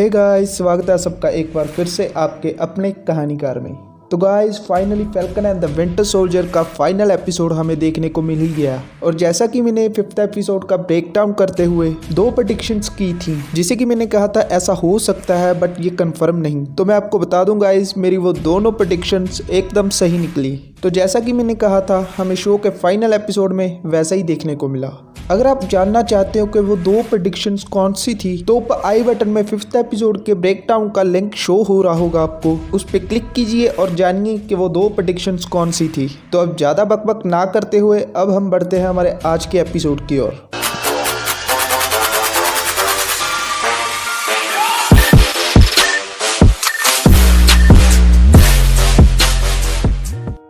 Hey guys, स्वागत है सबका एक बार फिर से आपके अपने कहानीकार में। तो guys, finally falcon and the winter soldier का फाइनल एपिसोड हमें देखने को मिल ही गया। और जैसा कि मैंने 5th एपिसोड का ब्रेकडाउन करते हुए 2 प्रेडिक्शंस की थी, जिसे कि मैंने कहा था ऐसा हो सकता है बट ये कंफर्म नहीं। तो मैं आपको बता दूं गाइस, मेरी वो दोनों प्रेडिक्शंस एकदम सही निकली। तो जैसा कि मैंने कहा था, हमें शो के फाइनल एपिसोड में वैसा ही देखने को मिला। अगर आप जानना चाहते हो कि वो 2 प्रेडिक्शंस कौन सी थी, तो ऊपर आई बटन में 5th एपिसोड के ब्रेकडाउन का लिंक शो हो रहा होगा आपको। उस पर क्लिक कीजिए और जानिए कि वो 2 प्रेडिक्शंस कौन सी थी। तो अब ज़्यादा बकबक ना करते हुए अब हम बढ़ते हैं हमारे आज के एपिसोड की ओर।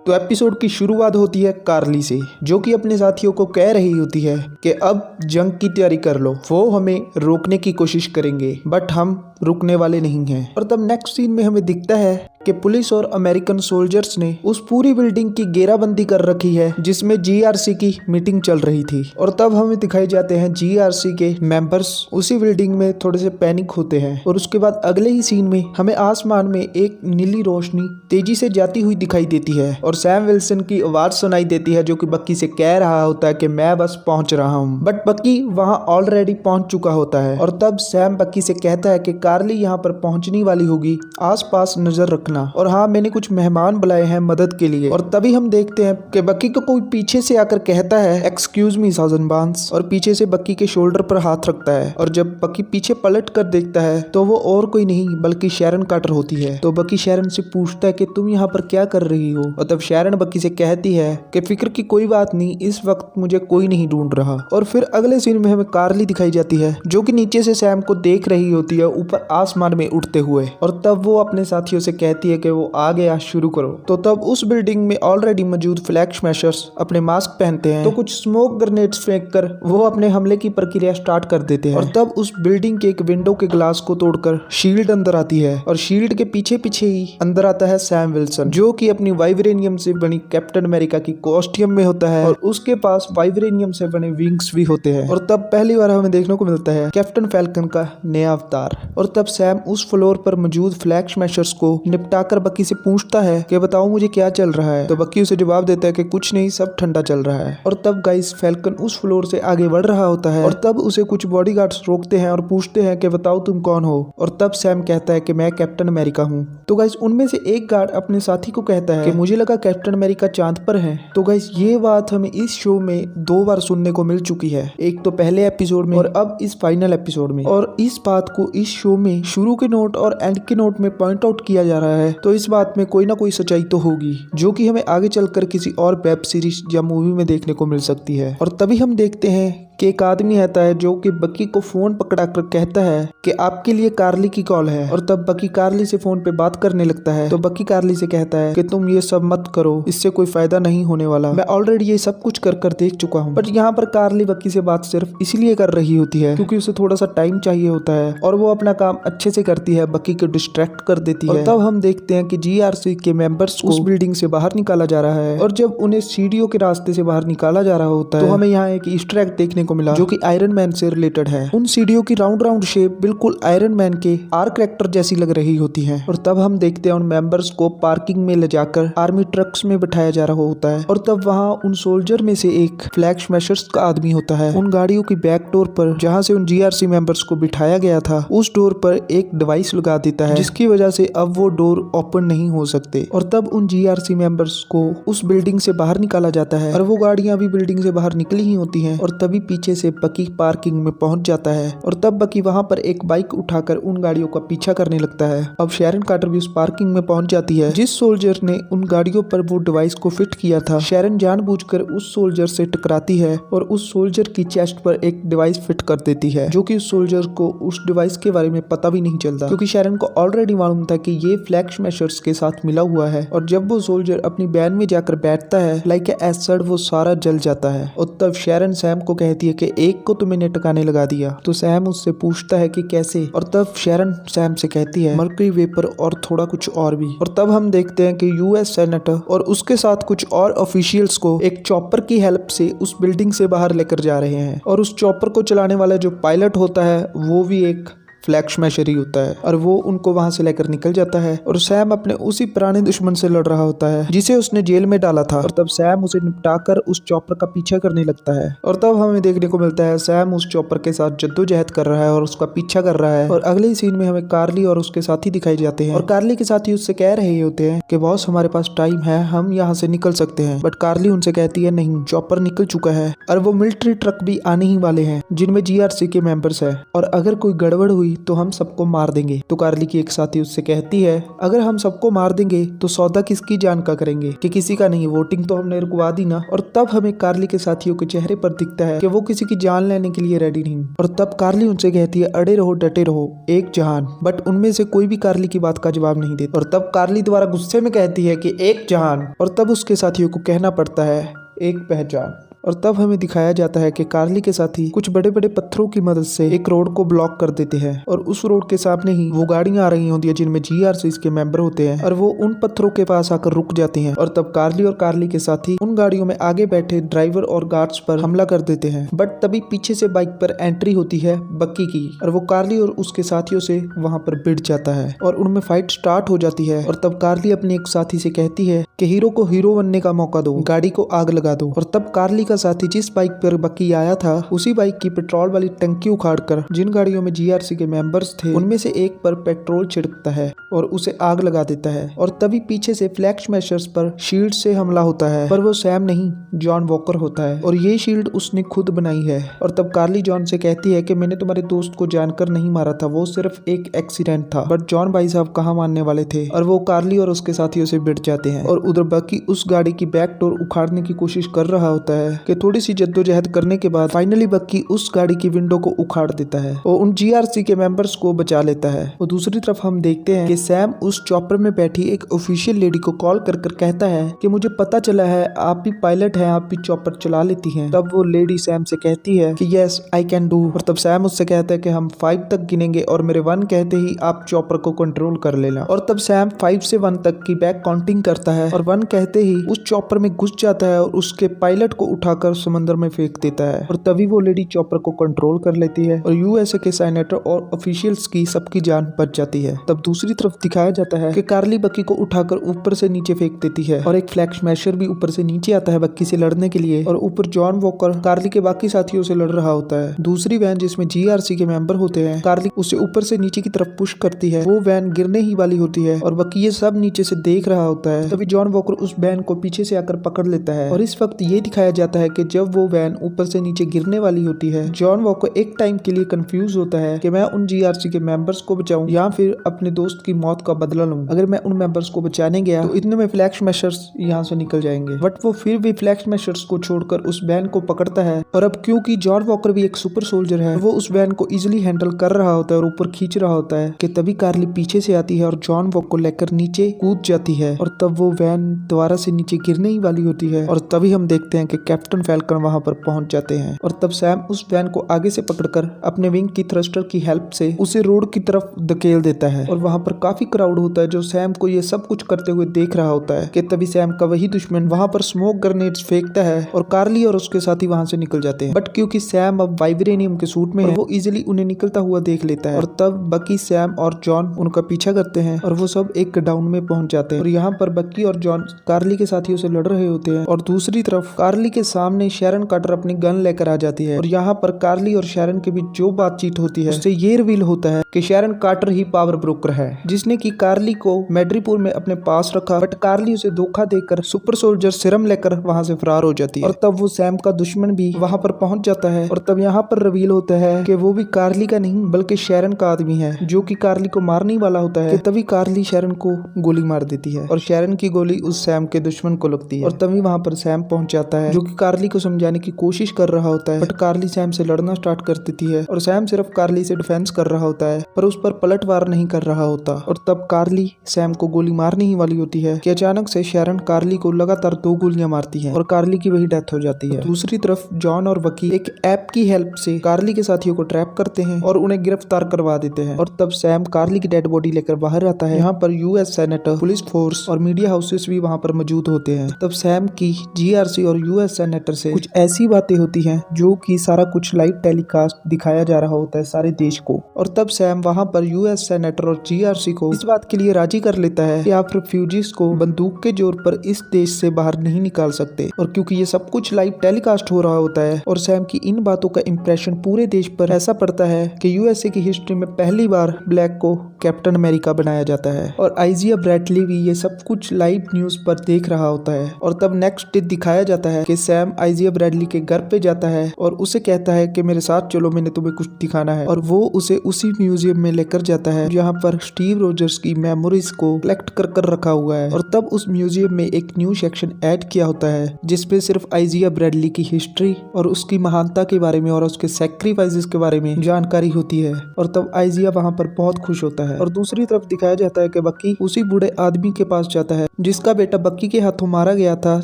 तो एपिसोड की शुरुआत होती है कार्ली से, जो कि अपने साथियों को कह रही होती है कि अब जंग की तैयारी कर लो। वो हमें रोकने की कोशिश करेंगे बट हम रुकने वाले नहीं हैं। और तब नेक्स्ट सीन में हमें दिखता है कि पुलिस और अमेरिकन सोल्जर्स ने उस पूरी बिल्डिंग की घेराबंदी कर रखी है जिसमें जीआरसी की मीटिंग चल रही थी। और तब हमें दिखाई जाते हैं जीआरसी के मेंबर्स उसी बिल्डिंग में थोड़े से पैनिक होते हैं। और उसके बाद अगले ही सीन में हमें आसमान में एक नीली रोशनी तेजी से जाती हुई दिखाई देती है और सैम विल्सन की आवाज सुनाई देती है, जो कि बक्की से कह रहा होता है कि मैं बस पहुंच रहा हूं। बट बक्की वहां ऑलरेडी पहुंच चुका होता है। और तब सैम बक्की से कहता है कि कार्ली यहाँ पर पहुंचने वाली होगी, आसपास नजर रखना। और हाँ, मैंने कुछ मेहमान बुलाए हैं मदद के लिए। और तभी हम देखते हैं कि बक्की को कोई पीछे से आकर कहता है एक्सक्यूज मी साजन बांस, और पीछे से बक्की के शोल्डर पर हाथ रखता है। और जब बक्की पीछे पलट कर देखता है तो वो और कोई नहीं बल्कि शैरन कार्टर होती है। तो बक्की शैरन से पूछता है कि तुम यहाँ पर क्या कर रही हो। और तब शैरन बक्की से कहती है कि फिक्र की कोई बात नहीं, इस वक्त मुझे कोई नहीं ढूंढ रहा। और फिर अगले सीन में हमें कार्ली दिखाई जाती है, जो कि नीचे से सैम को देख रही होती है ऊपर आसमान में उड़ते हुए। और तब वो अपने साथियों से कहती है कि वो आ गया, शुरू करो। तो तब उस बिल्डिंग में ऑलरेडी मौजूद फ्लैग स्मैशर्स अपने मास्क पहनते हैं, तो कुछ स्मोक ग्रेनेड्स फेंक कर वो अपने हमले की प्रक्रिया स्टार्ट कर देते हैं। और तब उस बिल्डिंग के एक विंडो के ग्लास को तोड़कर शील्ड अंदर आती है। और शील्ड के पीछे पीछे ही अंदर आता है सैम विल्सन, जो कि अपनी वाइब्रेनियम से बनी कैप्टन अमेरिका की कॉस्ट्यूम में होता है। और उसके पास वाइब्रेनियम से बने विंग्स भी होते हैं। और तब पहली बार हमें देखने को मिलता है कैप्टन फैल्कन का नया अवतार। और तब सैम उस फ्लोर पर मौजूद फ्लैग स्मैशर्स को निपटाकर बक्की से पूछता है कि बताओ मुझे क्या चल रहा है। तो बक्की उसे जवाब देता है कि कुछ नहीं, सब ठंडा चल रहा है। और तब गाइस, फैल्कन उस फ्लोर से आगे बढ़ रहा होता है। और तब उसे कुछ बॉडीगार्ड्स रोकते हैं और पूछते हैं कि बताओ तुम कौन हो। और तब सैम कहता है कि मैं कैप्टन अमेरिका हूँ। तो गाइस, उनमें से एक गार्ड अपने साथी को कहता है कि मुझे लगा कैप्टन अमेरिका चांद पर है। तो गाइस, ये बात हमें इस शो में 2 बार सुनने को मिल चुकी है, एक तो पहले एपिसोड में और अब इस फाइनल एपिसोड में। और इस बात को इस शो में शुरू के नोट और एंड के नोट में पॉइंट आउट किया जा रहा है। तो इस बात में कोई ना कोई सच्चाई तो होगी, जो कि हमें आगे चलकर किसी और वेब सीरीज या मूवी में देखने को मिल सकती है। और तभी हम देखते हैं कि एक आदमी आता है, जो कि बक्की को फोन पकड़ाकर कहता है कि आपके लिए कार्ली की कॉल है। और तब बक्की कार्ली से फोन पे बात करने लगता है। तो बक्की कार्ली से कहता है कि तुम ये सब मत करो, इससे कोई फायदा नहीं होने वाला, मैं ऑलरेडी ये सब कुछ कर देख चुका हूँ। बट यहाँ पर कार्ली बक्की से बात सिर्फ इसलिए कर रही होती है क्योंकि उसे थोड़ा सा टाइम चाहिए होता है। और वो अपना काम अच्छे से करती है, बक्की को डिस्ट्रैक्ट कर देती है। और तब हम देखते हैं कि जीआरसी के मेंबर्स को उस बिल्डिंग से बाहर निकाला जा रहा है। और जब उन्हें सीढ़ियों के रास्ते से बाहर निकाला जा रहा होता है, तो हमें यहाँ एक ईस्टर एग देखने को मिला, जो कि आयरन मैन से रिलेटेड है। उन सीढ़ियों की राउंड शेप बिल्कुल आयरन मैन के आर्क रेक्टर जैसी लग रही होती है। और तब हम देखते हैं उन मेंबर्स को पार्किंग में ले जाकर आर्मी ट्रक्स में बिठाया जा रहा होता है। और तब वहाँ उन सोल्जर में से एक फ्लैग स्मैशर्स का आदमी होता है। उन गाड़ियों की बैक डोर पर, जहाँ से उन जीआरसी मेंबर्स को बिठाया गया था, उस डोर पर एक डिवाइस लगा देता है, जिसकी वजह से अब वो डोर ओपन नहीं हो सकते। और तब उन जीआरसी मेंबर्स को उस बिल्डिंग से बाहर निकाला जाता है। और वो गाड़ियां भी बिल्डिंग से बाहर निकली ही होती हैं। और तभी पीछे से बक्की पार्किंग में पहुंच जाता है। और तब बक्की वहां पर एक बाइक उठाकर उन गाड़ियों का पीछा करने लगता है। अब शैरन कार्टर भी उस पार्किंग में पहुंच जाती है। जिस सोल्जर ने उन गाड़ियों पर वो डिवाइस को फिट किया था, शैरन जानबूझकर उस सोल्जर से टकराती है और उस सोल्जर की चेस्ट पर एक डिवाइस फिट कर देती है, जो कि उस सोल्जर को उस डिवाइस के बारे में पता भी नहीं चलता, क्योंकि शैरन को ऑलरेडी मालूम था कि ये फ्लैग स्मैशर्स के साथ मिला हुआ है। और जब वो सोल्जर अपनी वैन में जाकर बैठता है, लाइक एसिड, वो सारा जल जाता है। और तब शैरन सैम को कहती है कि एक को तो मैंने टकाने लगा दिया। तो सैम उससे पूछता है कि कैसे। और तब शैरन सैम से कहती है मर्क्यूरी वेपर और थोड़ा कुछ और भी। और तब हम देखते हैं कि यूएस सेनेटर और उसके साथ कुछ और ऑफिशियल्स को एक चॉपर की हेल्प से उस बिल्डिंग से बाहर लेकर जा रहे हैं। और उस चॉपर को चलाने वाला जो पायलट होता है, वो भी एक फ्लैग स्मैशर ही होता है और वो उनको वहां से लेकर निकल जाता है और सैम अपने उसी पुराने दुश्मन से लड़ रहा होता है जिसे उसने जेल में डाला था। और तब सैम उसे निपटाकर उस चॉपर का पीछा करने लगता है और तब हमें देखने को मिलता है सैम उस चॉपर के साथ जद्दोजहद कर रहा है और उसका पीछा कर रहा है। और अगले ही सीन में हमें कार्ली और उसके साथी दिखाई जाते हैं और कार्ली के साथी उससे कह रहे होते हैं कि बॉस हमारे पास टाइम है, हम यहाँ से निकल सकते हैं। बट कार्ली उनसे कहती है नहीं, चॉपर निकल चुका है और वो मिलिट्री ट्रक भी आने ही वाले हैं जिनमें जीआरसी के मेंबर्स है और अगर कोई गड़बड़ हुई तो हम सबको मार देंगे। तो कार्ली की एक साथी उससे कहती है अगर हम सबको मार देंगे तो सौदा किसकी जान का करेंगे, कि किसी का नहीं, वोटिंग तो हमने रुकवा दी ना। और तब हमें कार्ली के साथियों के चेहरे पर दिखता है कि वो किसी की जान लेने के लिए रेडी नहीं। और तब कार्ली उनसे कहती है अड़े रहो डटे रहो, एक जहान। बट उनमें से कोई भी कार्ली की बात का जवाब नहीं देता। और तब कार्ली दोबारा गुस्से में कहती है कि एक जहान। और तब उसके साथियों को कहना पड़ता है एक पहचान। और तब हमें दिखाया जाता है कि कार्ली के साथी कुछ बड़े बड़े पत्थरों की मदद से एक रोड को ब्लॉक कर देते हैं और उस रोड के सामने ही वो गाड़ियां आ रही होती है जिनमें जीआरसी के मेंबर होते हैं और वो उन पत्थरों के पास आकर रुक जाते हैं। और तब कार्ली और कार्ली के साथी उन गाड़ियों में आगे बैठे ड्राइवर और गार्ड्स पर हमला कर देते हैं। बट तभी पीछे से बाइक पर एंट्री होती है बक्की की और वो कार्ली और उसके साथियों से वहां पर भिड़ जाता है और उनमें फाइट स्टार्ट हो जाती है। और तब कार्ली अपने एक साथी से कहती है कि हीरो को हीरो बनने का मौका दो, गाड़ी को आग लगा दो। और तब कार्ली का साथी जिस बाइक पर बक्की आया था उसी बाइक की पेट्रोल वाली टंकी उखाड़कर जिन गाड़ियों में जीआरसी के मेंबर्स थे उनमें से एक पर पेट्रोल छिड़कता है और उसे आग लगा देता है। और तभी पीछे से फ्लैग स्मैशर्स पर शील्ड से हमला होता है, पर वो सैम नहीं जॉन वॉकर होता है और ये शील्ड उसने खुद बनाई है। और तब कार्ली जॉन से कहती है कि मैंने तुम्हारे दोस्त को जानकर नहीं मारा था, वो सिर्फ एक एक्सीडेंट था। बट जॉन भाई साहब कहाँ मानने वाले थे और वो कार्ली और उसके साथियों से भिड़ जाते हैं। और उधर बक्की उस गाड़ी की बैक डोर उखाड़ने की कोशिश कर रहा होता है कि थोड़ी सी जद्दोजहद करने के बाद फाइनली बक्की उस गाड़ी की विंडो को उखाड़ देता है और उन जीआरसी के मेंबर्स को बचा लेता है। और दूसरी तरफ हम देखते हैं कि सैम उस चॉपर में बैठी एक ऑफिशियल लेडी को कॉल कर कहता है कि मुझे पता चला है आप भी पायलट हैं, आप भी चॉपर चला लेती हैं। तब वो लेडी सैम से कहती है कि यस आई कैन डू। और तब सैम उससे कहता है कि हम 5 तक गिनेंगे और मेरे 1 कहते ही आप चॉपर को कंट्रोल कर लेना। और तब सैम 5 से 1 तक की बैक काउंटिंग करता है और 1 कहते ही उस चॉपर में घुस जाता है और उसके पायलट को उठाकर समंदर में फेंक देता है। और तभी वो लेडी चॉपर को कंट्रोल कर लेती है और यूएसए के सेनेटर और ऑफिशियल्स की सबकी जान बच जाती है। तब दूसरी तरफ दिखाया जाता है कि कार्ली बक्की को उठाकर ऊपर से नीचे फेंक देती है और एक फ्लैग स्मैशर भी ऊपर से नीचे आता है बक्की से लड़ने के लिए और ऊपर जॉन वॉकर कार्ली के बाकी साथियों से लड़ रहा होता है। दूसरी वैन जिसमें जीआरसी के मेंबर होते हैं, कार्ली उसे ऊपर से नीचे की तरफ पुश करती है, वो वैन गिरने ही वाली होती है और बक्की ये सब नीचे से देख रहा होता है। तभी जॉन वॉकर उस वैन को पीछे से आकर पकड़ लेता है और इस वक्त ये दिखाया जाता है कि जब वो वैन ऊपर से नीचे गिरने वाली होती है, जॉन वॉकर एक टाइम के लिए कंफ्यूज होता है कि मैं उन जीआरसी के मेंबर्स को बचाऊं या फिर अपने दोस्त की मौत का बदला लूं। अगर मैं उन मेंबर्स को बचाने गया तो इतने में फ्लैग स्मैशर्स यहाँ से निकल जाएंगे। बट वो फिर भी फ्लैग स्मैशर्स को छोड़कर उस वैन को पकड़ता है और अब क्योंकि जॉन वॉकर भी एक सुपर सोल्जर है, वो उस वैन को इजिली हैंडल कर रहा होता है और ऊपर खींच रहा होता है कि तभी कार्ली पीछे से आती है और जॉन वॉकर को लेकर नीचे कूद जाती है और तब वो वैन दोबारा से नीचे गिरने ही वाली होती है। और तभी हम देखते हैं कि कैप्टन फैल्कन वहां पर पहुंच जाते हैं और तब सैम उस वैन को आगे से पकड़कर अपने विंग की थ्रस्टर की हेल्प से उसे रोड की तरफ धकेल देता है और वहां पर काफी क्राउड होता है जो सैम को ये सब कुछ करते हुए देख रहा होता है कि तभी सैम का वही दुश्मन वहां पर स्मोक ग्रेनेड्स फेंकता है और कार्ली और उसके साथी वहां से निकल जाते हैं। बट क्योंकि सैम अब वाइब्रेनियम के सूट में है, वो इजिली उन्हें निकलता हुआ देख लेता है और तब बक्की, सैम और जॉन उनका पीछा करते हैं और वो सब एक डाउन में पहुंच जाते हैं। और यहाँ पर बक्की और जॉन कार्ली के साथियों से लड़ रहे होते हैं और दूसरी तरफ कार्ली के सामने शैरन कार्टर अपनी गन लेकर आ जाती है और यहाँ पर कार्ली और शैरन के बीच जो बातचीत होती है उससे ये रिवील होता है कि शैरन कार्टर ही पावर ब्रोकर है जिसने की कार्ली को मेड्रीपुर में अपने पास रखा। बट कार्ली उसे धोखा देकर सुपर सोल्जर सिरम लेकर वहां से फरार हो जाती है और तब वो सैम का दुश्मन भी वहां पर पहुंच जाता है और तब यहाँ पर रिवील होता है कि वो भी कार्ली का नहीं बल्कि शैरन का आदमी है जो कि कार्ली को मारने वाला होता है। कि तभी कार्ली शैरन को गोली मार देती है और शैरन की गोली उस सैम के दुश्मन को लगती है और तभी वहां पर सैम पहुंच जाता है जो कि कार्ली को समझाने की कोशिश कर रहा होता है। बट कार्ली सैम से लड़ना स्टार्ट कर देती है और सैम सिर्फ कार्ली से डिफेंस कर रहा होता है पर उस पर पलटवार नहीं कर रहा होता। और तब कार्ली सैम को गोली मारने ही वाली होती है कि अचानक से शैरन कार्ली को लगातार 2 गोलियां मारती है और कार्ली की वही डेथ हो जाती है। दूसरी तरफ जॉन और बक्की एक ऐप की हेल्प से कार्ली के साथियों को ट्रैप करते हैं और उन्हें गिरफ्तार करवा देते हैं और तब सैम कार्ली की डेड बॉडी लेकर बाहर आता है। यहाँ पर यूएस सेनेटर, पुलिस फोर्स और मीडिया हाउसेस सोल्जर्स भी वहाँ पर मौजूद होते हैं। तब सैम की जीआरसी और यूएस सेनेटर से कुछ ऐसी बातें होती हैं जो कि सारा कुछ लाइव टेलीकास्ट दिखाया जा रहा होता है सारे देश को। और तब सैम वहाँ पर यूएस सेनेटर और जीआरसी को इस बात के लिए राजी कर लेता है कि आप रिफ्यूजीज को बंदूक के जोर पर इस देश से बाहर नहीं निकाल सकते। और क्योंकि ये सब कुछ लाइव टेलीकास्ट हो रहा होता है और सैम की इन बातों का इंप्रेशन पूरे देश पर ऐसा पड़ता है कि यूएसए की हिस्ट्री में पहली बार ब्लैक को कैप्टन अमेरिका बनाया जाता है। और आइजिया ब्रैडली भी ये सब कुछ लाइव न्यूज पर देख रहा होता है। और तब नेक्स्ट डे दिखाया जाता है कि सैम आइजिया ब्रैडली के घर पे जाता है और उसे कहता है कि मेरे साथ चलो, मैंने तुम्हें कुछ दिखाना है। और वो उसे उसी म्यूजियम में लेकर जाता है जहाँ पर स्टीव रोजर्स की मेमोरीज को कलेक्ट कर रखा हुआ है। और तब उस म्यूजियम में एक न्यू सेक्शन ऐड किया होता है जिसपे सिर्फ आइजिया ब्रैडली की हिस्ट्री और उसकी महानता के बारे में और उसके सैक्रिफाइसेस के बारे में जानकारी होती है। और तब आइजिया वहाँ पर बहुत खुश होता है। और दूसरी तरफ दिखाया जाता है कि बक्की उसी बूढ़े आदमी के पास जाता है जिसका बेटा बक्की के हाथों मारा गया था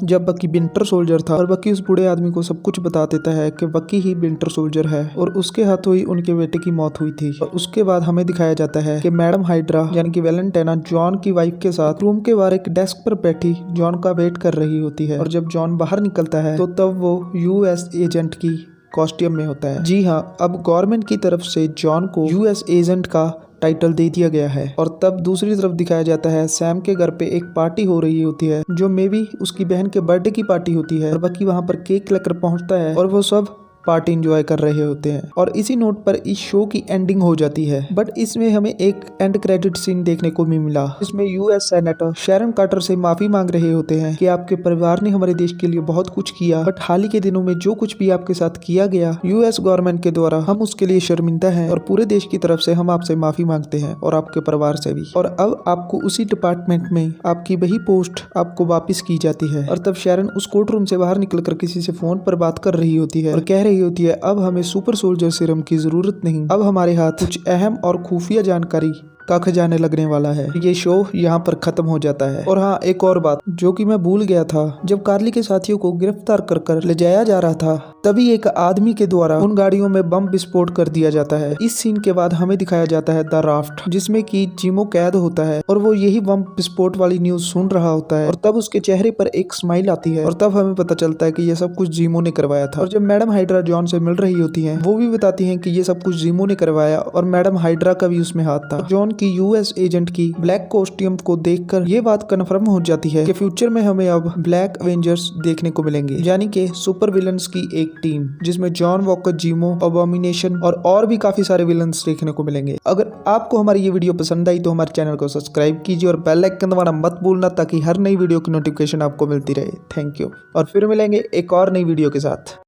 जब बक्की विंटर सोल्जर था। और बक्की उस बूढ़े आदमी को सब कुछ बता देता है कि बक्की ही विंटर सोल्जर है और उसके हाथों ही उनके बेटे की मौत हुई थी। और उसके बाद हमें दिखाया जाता है कि मैडम हाइड्रा यानी कि वेलेंटाइना जॉन की वाइफ के साथ रूम के बाहर एक डेस्क पर बैठी जॉन का वेट कर रही होती है। और जब जॉन बाहर निकलता है तो तब वो यूएस एजेंट की कॉस्ट्यूम में होता है। जी हाँ, अब गवर्नमेंट की तरफ से जॉन को यूएस एजेंट का टाइटल दे दिया गया है। और तब दूसरी तरफ दिखाया जाता है सैम के घर पे एक पार्टी हो रही होती है जो मे बी उसकी बहन के बर्थडे की पार्टी होती है। और बाकी वहाँ पर केक लेकर पहुँचता है और वो सब पार्टी एंजॉय कर रहे होते हैं। और इसी नोट पर इस शो की एंडिंग हो जाती है। बट इसमें हमें एक एंड क्रेडिट सीन देखने को भी मिला जिसमें यूएस सेनेटर शैरन कार्टर से माफी मांग रहे होते हैं कि आपके परिवार ने हमारे देश के लिए बहुत कुछ किया, बट हाल ही के दिनों में जो कुछ भी आपके साथ किया गया यूएस गवर्नमेंट के द्वारा, हम उसके लिए शर्मिंदा हैं और पूरे देश की तरफ से हम आपसे माफी मांगते हैं और आपके परिवार से भी। और अब आपको उसी डिपार्टमेंट में आपकी वही पोस्ट आपको वापस की जाती है। और तब शैरन उस कोर्ट रूम से बाहर निकलकर किसी से फोन पर बात कर रही होती है और कह रही होती है अब हमें सुपर सोल्जर सीरम की जरूरत नहीं, अब हमारे हाथ कुछ अहम और खुफिया जानकारी का खजाने लगने वाला है। ये शो यहाँ पर खत्म हो जाता है। और हाँ, एक और बात जो कि मैं भूल गया था, जब कार्ली के साथियों को गिरफ्तार कर ले जाया जा रहा था तभी एक आदमी के द्वारा उन गाड़ियों में बम विस्फोट कर दिया जाता है। इस सीन के बाद हमें दिखाया जाता है द राफ्ट जिसमें कि जिमो कैद होता है और वो यही बम विस्फोट वाली न्यूज सुन रहा होता है। और तब उसके चेहरे पर एक स्माइल आती है और तब हमें पता चलता है कि ये सब कुछ जिमो ने करवाया था। और जब मैडम हाइड्रा जॉन से मिल रही होती है वो भी बताती है कि ये सब कुछ जिमो ने करवाया और मैडम हाइड्रा का भी उसमें हाथ था। जॉन की यूएस एजेंट की ब्लैक कॉस्ट्यूम को देखकर ये बात कन्फर्म हो जाती है कि फ्यूचर में हमें अब ब्लैक एवेंजर्स देखने को मिलेंगे, यानी कि सुपर विलन्स की एक टीम जिसमें जॉन वॉकर, जिमो, अबोमिनेशन और भी काफी सारे विलन्स देखने को मिलेंगे। अगर आपको हमारी ये वीडियो पसंद आई तो हमारे चैनल को सब्सक्राइब कीजिए और बेल आइकन दबाना मत भूलना ताकि हर नई वीडियो की नोटिफिकेशन आपको मिलती रहे। थैंक यू और फिर मिलेंगे एक और नई वीडियो के साथ।